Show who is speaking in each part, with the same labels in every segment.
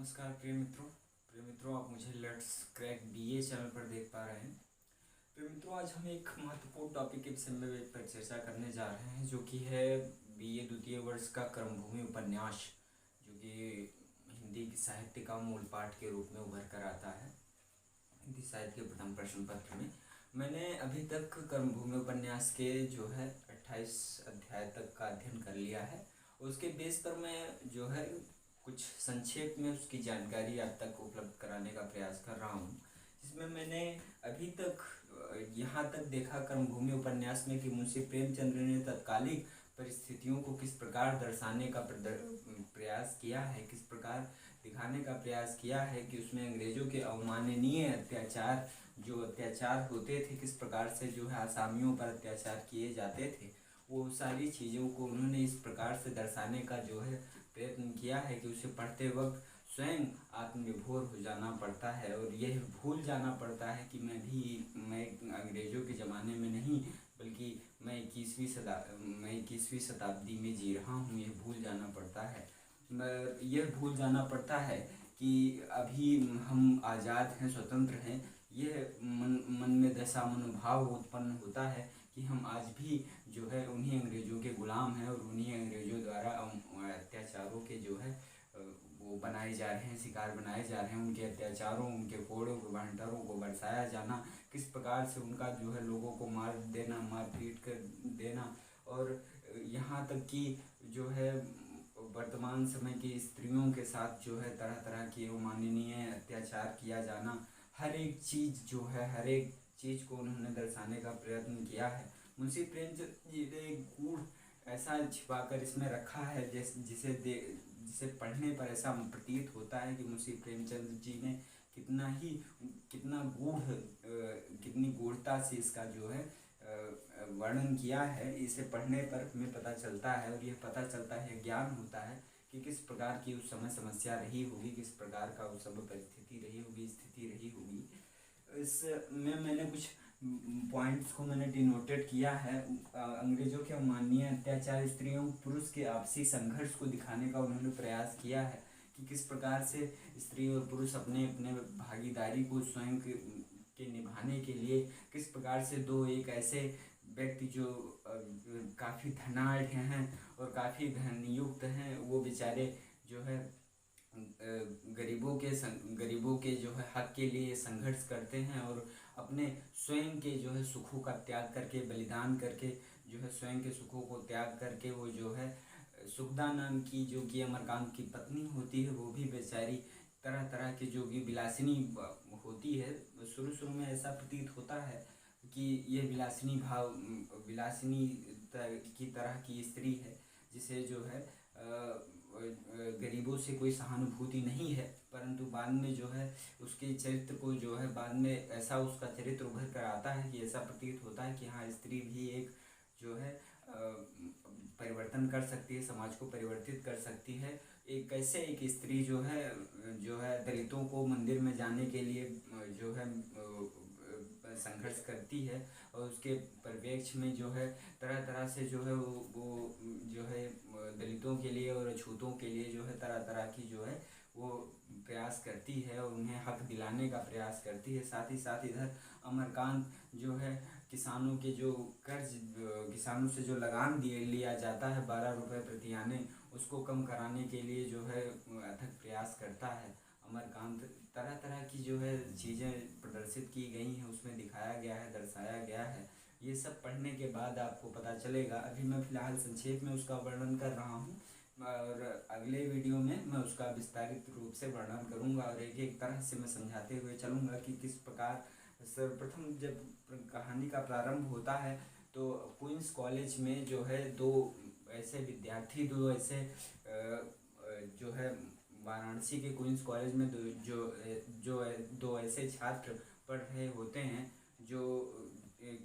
Speaker 1: नमस्कार प्रिय मित्रों, आप मुझे लेट्स क्रैक बीए चैनल पर देख पा रहे हैं। प्रिय मित्रों, आज हम एक महत्वपूर्ण टॉपिक के विषय में पर चर्चा करने जा रहे हैं, जो कि है बीए द्वितीय वर्ष का कर्मभूमि उपन्यास, जो कि हिंदी साहित्य का मूल पाठ के रूप में उभर कर आता है हिंदी साहित्य के प्रथम प्रश्न पत्र में। मैंने अभी तक कर्मभूमि उपन्यास के जो है 28 अध्याय तक का अध्ययन कर लिया है। उसके बेस पर मैं जो है कुछ संक्षेप में उसकी जानकारी आप तक उपलब्ध कराने का प्रयास कर रहा हूँ, जिसमें मैंने अभी तक यहाँ तक देखा कर्मभूमि उपन्यास में कि मुंशी प्रेमचंद्र ने तत्कालिक परिस्थितियों को किस प्रकार दर्शाने का प्रयास किया है, किस प्रकार दिखाने का प्रयास किया है कि उसमें अंग्रेजों के अवमाननीय अत्याचार जो अत्याचार होते थे, किस प्रकार से जो है आसामियों पर अत्याचार किए जाते थे, वो सारी चीज़ों को उन्होंने इस प्रकार से दर्शाने का जो है प्रयत्न किया है कि उसे पढ़ते वक्त स्वयं आत्मविभोर हो जाना पड़ता है और यह भूल जाना पड़ता है कि मैं अंग्रेज़ों के ज़माने में नहीं, बल्कि मैं 21वीं शताब्दी में जी रहा हूँ। यह भूल जाना पड़ता है, यह भूल जाना पड़ता है कि अभी हम आज़ाद हैं, स्वतंत्र हैं। यह मन में दशा मनोभाव उत्पन्न होता है कि हम आज भी जो है उन्हीं अंग्रेज़ों के गुलाम हैं और उन्हीं अंग्रेज़ों द्वारा अत्याचारों के जो है वो बनाए जा रहे हैं, शिकार बनाए जा रहे हैं। उनके अत्याचारों, उनके कोड़ों को, भंडारों को बरसाया जाना, किस प्रकार से उनका जो है लोगों को मार देना, मार पीट कर देना, और यहाँ तक कि जो है वर्तमान समय की स्त्रियों के साथ जो है तरह तरह के अमानवीय अत्याचार किया जाना, हर एक चीज़ जो है हर एक चीज़ को उन्होंने दर्शाने का प्रयत्न किया है। मुंशी प्रेमचंद जी ने गुण ऐसा छिपाकर इसमें रखा है जिसे पढ़ने पर ऐसा प्रतीत होता है कि मुंशी प्रेमचंद जी ने कितनी गूढ़ता से इसका जो है वर्णन किया है। इसे पढ़ने पर हमें पता चलता है और यह पता चलता है, ज्ञान होता है कि किस प्रकार की उस समय समस्या रही होगी, किस प्रकार का उस समय परिस्थिति रही होगी, स्थिति रही होगी। इसमें मैंने कुछ पॉइंट्स को मैंने डिनोटेड किया है। अंग्रेजों के अमानवीय अत्याचार, स्त्रियों पुरुष के आपसी संघर्ष को दिखाने का उन्होंने प्रयास किया है कि किस प्रकार से स्त्री और पुरुष अपने अपने भागीदारी को स्वयं के निभाने के लिए किस प्रकार से दो एक ऐसे व्यक्ति जो काफ़ी धनाढ़ हैं और काफ़ी धनयुक्त हैं, वो बेचारे जो है गरीबों के जो है हक के लिए संघर्ष करते हैं और अपने स्वयं के जो है सुखों का त्याग करके, बलिदान करके, जो है स्वयं के सुखों को त्याग करके, वो जो है सुखदा नाम की जो कि अमरकांत की पत्नी होती है, वो भी बेचारी तरह तरह की जो कि विलासिनी होती है। शुरू में ऐसा प्रतीत होता है कि ये विलासिनी की तरह की स्त्री है, जिसे जो है गरीबों से कोई सहानुभूति नहीं है, परंतु बाद में जो है उसके चरित्र को जो है बाद में ऐसा उसका चरित्र उभर कर आता है कि ऐसा प्रतीत होता है कि हाँ, स्त्री भी एक जो है परिवर्तन कर सकती है, समाज को परिवर्तित कर सकती है। एक स्त्री जो है दलितों को मंदिर में जाने के लिए जो है संघर्ष करती है और उसके परिप्रेक्ष्य में जो है तरह तरह से जो है वो जो है दलितों के लिए और अछूतों के लिए जो है तरह तरह की जो है वो प्रयास करती है और उन्हें हक दिलाने का प्रयास करती है। साथ ही साथ इधर अमरकांत जो है किसानों के जो किसानों से जो लगान लिया जाता है 12 रुपये प्रति आने, उसको कम कराने के लिए जो है अथक प्रयास करता है। अमरकांत तरह तरह की जो है चीज़ें प्रदर्शित की गई हैं, उसमें दिखाया गया है, दर्शाया गया है। ये सब पढ़ने के बाद आपको पता चलेगा। अभी मैं फ़िलहाल संक्षेप में उसका वर्णन कर रहा हूँ और अगले वीडियो में मैं उसका विस्तारित रूप से वर्णन करूँगा और एक एक तरह से मैं समझाते हुए चलूँगा कि किस प्रकार सर्वप्रथम जब कहानी का प्रारंभ होता है तो क्वींस कॉलेज में जो है दो ऐसे जो है वाराणसी के क्वींस कॉलेज में दो ऐसे छात्र पढ़ रहे होते हैं जो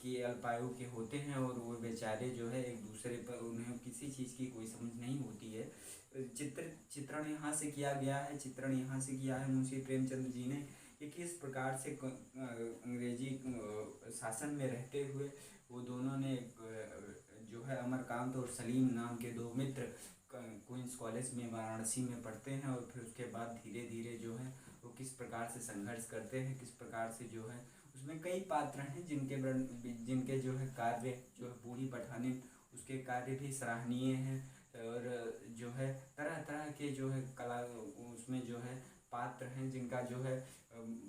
Speaker 1: कि अल्पायु के होते हैं और वो बेचारे जो है एक दूसरे पर, उन्हें किसी चीज़ की कोई समझ नहीं होती है। चित्रण यहाँ से किया है मुंशी प्रेमचंद जी ने कि किस प्रकार से अंग्रेजी शासन में रहते हुए वो दोनों ने जो है अमरकांत और सलीम नाम के दो मित्र क्वींस कॉलेज में वाराणसी में पढ़ते हैं और फिर उसके बाद धीरे धीरे जो है वो किस प्रकार से संघर्ष करते हैं, किस प्रकार से जो है उसमें कई पात्र हैं जिनके जो है कार्य जो है बूढ़ी पठानी उसके कार्य भी सराहनीय हैं। और जो है तरह तरह के जो है कला उसमें जो है पात्र हैं जिनका जो है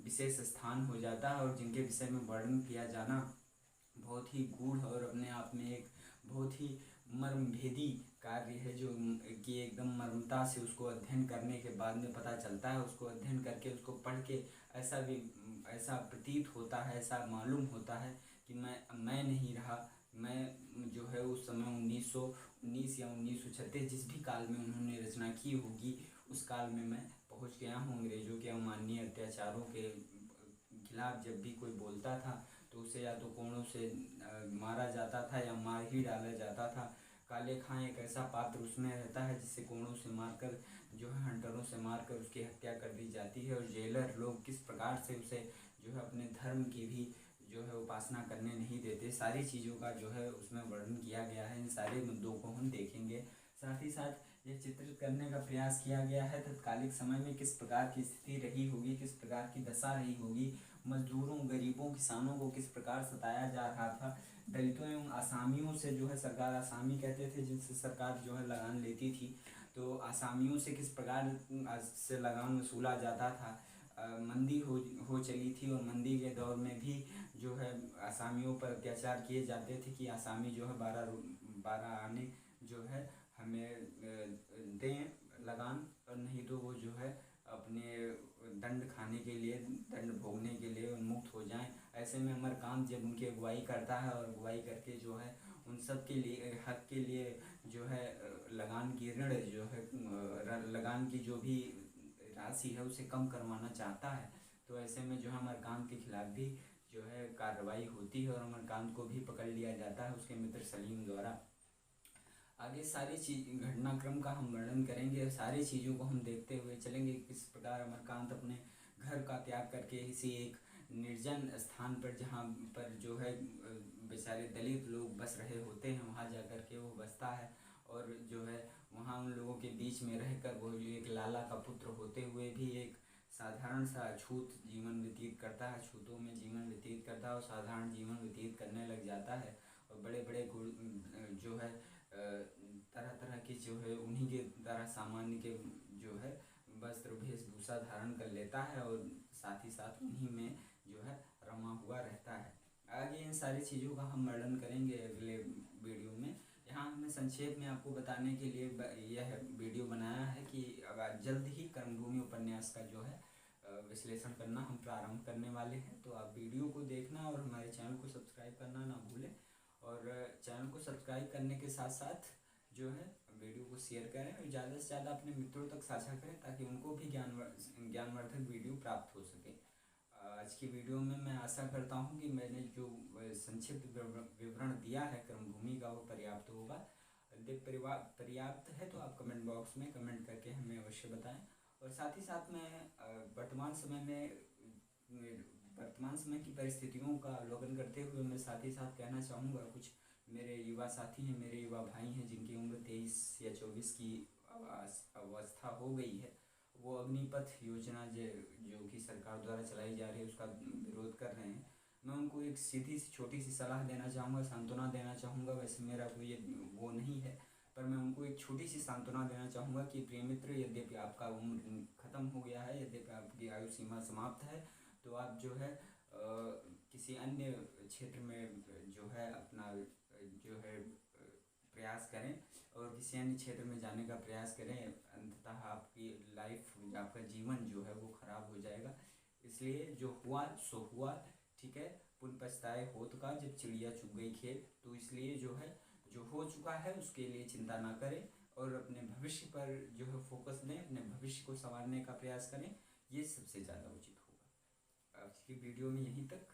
Speaker 1: विशेष स्थान हो जाता है और जिनके विषय में वर्णन किया जाना बहुत ही गूढ़ और अपने आप में एक बहुत ही मर्मभेदी कार्य है, जो कि एकदम मर्मता से उसको अध्ययन करने के बाद में पता चलता है। उसको अध्ययन करके उसको पढ़ के ऐसा प्रतीत होता है, ऐसा मालूम होता है कि मैं नहीं रहा, मैं जो है उस समय 1919 या 1936 जिस भी काल में उन्होंने रचना की होगी उस काल में मैं पहुंच गया हूँ। अंग्रेज़ों के अमानवीय अत्याचारों के खिलाफ जब भी कोई बोलता था तो उसे या तो कोड़ों से मारा जाता था या मार ही डाला जाता था। काले खां एक ऐसा पात्र उसमें रहता है जिसे कोड़ों से मारकर जो है हंटरों से मारकर उसकी हत्या कर दी जाती है। और जेलर लोग किस प्रकार से उसे जो है अपने धर्म की भी जो है उपासना करने नहीं देते, सारी चीज़ों का जो है उसमें वर्णन किया गया है। इन सारे मुद्दों को हम देखेंगे। साथ ही साथ यह चित्रित करने का प्रयास किया गया है तत्कालिक समय में किस प्रकार की स्थिति रही होगी, किस प्रकार की दशा रही होगी, मजदूरों, गरीबों, किसानों को किस प्रकार सताया जा रहा था, दलितों एवं आसामियों से जो है सरकार, आसामी कहते थे जिनसे सरकार जो है लगान लेती थी, तो आसामियों से किस प्रकार से लगान वसूला जाता था। मंदी हो चली थी और मंदी के दौर में भी जो है आसामियों पर अत्याचार किए जाते थे कि आसामी जो है 12 आने जो है हमें दें लगान, और नहीं तो वो जो है अपने दंड खाने के लिए, दंड भोगने के लिए उन्मुक्त हो जाएं। ऐसे में अमरकांत जब उनकी अगुवाई करता है और अगुवाई करके जो है उन सब के लिए हक के लिए जो है लगान की ऋण जो है लगान की जो भी राशि है उसे कम करवाना चाहता है, तो ऐसे में जो है अमरकांत के खिलाफ भी जो है कार्रवाई होती है और अमरकांत को भी पकड़ लिया जाता है उसके मित्र सलीम द्वारा। आगे सारी चीज घटनाक्रम का हम वर्णन करेंगे और सारी चीज़ों को हम देखते हुए चलेंगे किस प्रकार अमरकांत अपने घर का त्याग करके इसी एक निर्जन स्थान पर, जहाँ पर जो है बेचारे दलित लोग बस रहे होते हैं, वहाँ जा कर के वो बसता है और जो है वहाँ उन लोगों के बीच में रहकर वो एक लाला का पुत्र होते हुए भी एक साधारण सा छूत जीवन व्यतीत करता है, छूतों में जीवन व्यतीत करता है और साधारण जीवन व्यतीत करने लग जाता है। और बड़े बड़े जो है तरह तरह की जो है उन्हीं के तरह सामान्य के जो है वस्त्र वेशभूषा धारण कर लेता है और साथ ही साथ उन्हीं में जो है रमा हुआ रहता है। आगे इन सारी चीज़ों का हम वर्णन करेंगे अगले वीडियो में। यहाँ हमें संक्षेप में आपको बताने के लिए यह वीडियो बनाया है कि अगर जल्द ही कर्मभूमि उपन्यास का जो है विश्लेषण करना हम प्रारंभ करने वाले हैं, तो आप वीडियो को देखना और हमारे चैनल को सब्सक्राइब करना ना भूलें। और चैनल को सब्सक्राइब करने के साथ साथ जो है वीडियो को शेयर करें और ज़्यादा से ज़्यादा अपने मित्रों तक साझा करें ताकि उनको भी ज्ञानवर्धक वीडियो प्राप्त हो सके। आज की वीडियो में मैं आशा करता हूं कि मैंने जो संक्षिप्त विवरण दिया है क्रमभूमि का वो पर्याप्त होगा। यदि पर्याप्त है तो आप कमेंट बॉक्स में कमेंट करके हमें अवश्य बताएं। और साथ ही साथ मैं वर्तमान समय की परिस्थितियों का अवलोकन करते हुए मैं साथ ही साथ कहना चाहूँगा, कुछ मेरे युवा साथी हैं, मेरे युवा भाई हैं जिनकी उम्र 23 या 24 की अवस्था हो गई है, वो अग्निपथ योजना जो कि सरकार द्वारा चलाई जा रही है उसका विरोध कर रहे हैं। मैं उनको एक सीधी सी छोटी सी सलाह देना चाहूँगा, सांत्वना देना चाहूँगा। वैसे मेरा कोई वो नहीं है, पर मैं उनको एक छोटी सी सांत्वना देना चाहूँगा कि प्रिय मित्र, यद्यपि आपका उम्र ख़त्म हो गया है, यद्यपि आपकी आयु सीमा समाप्त है, तो आप जो है किसी अन्य क्षेत्र में जो है अपना जो है प्रयास करें और किसी अन्य क्षेत्र में जाने का प्रयास करें। अंततः आपकी लाइफ, आपका जीवन जो है वो खराब हो जाएगा। इसलिए जो हुआ सो हुआ, ठीक है। पुन पछताए होत का जब चिड़िया चुग गई खेत। तो इसलिए जो है जो हो चुका है उसके लिए चिंता ना करें और अपने भविष्य पर जो है फोकस दें, अपने भविष्य को संवारने का प्रयास करें, ये सबसे ज़्यादा उचित होगा। आज की वीडियो में यहीं तक।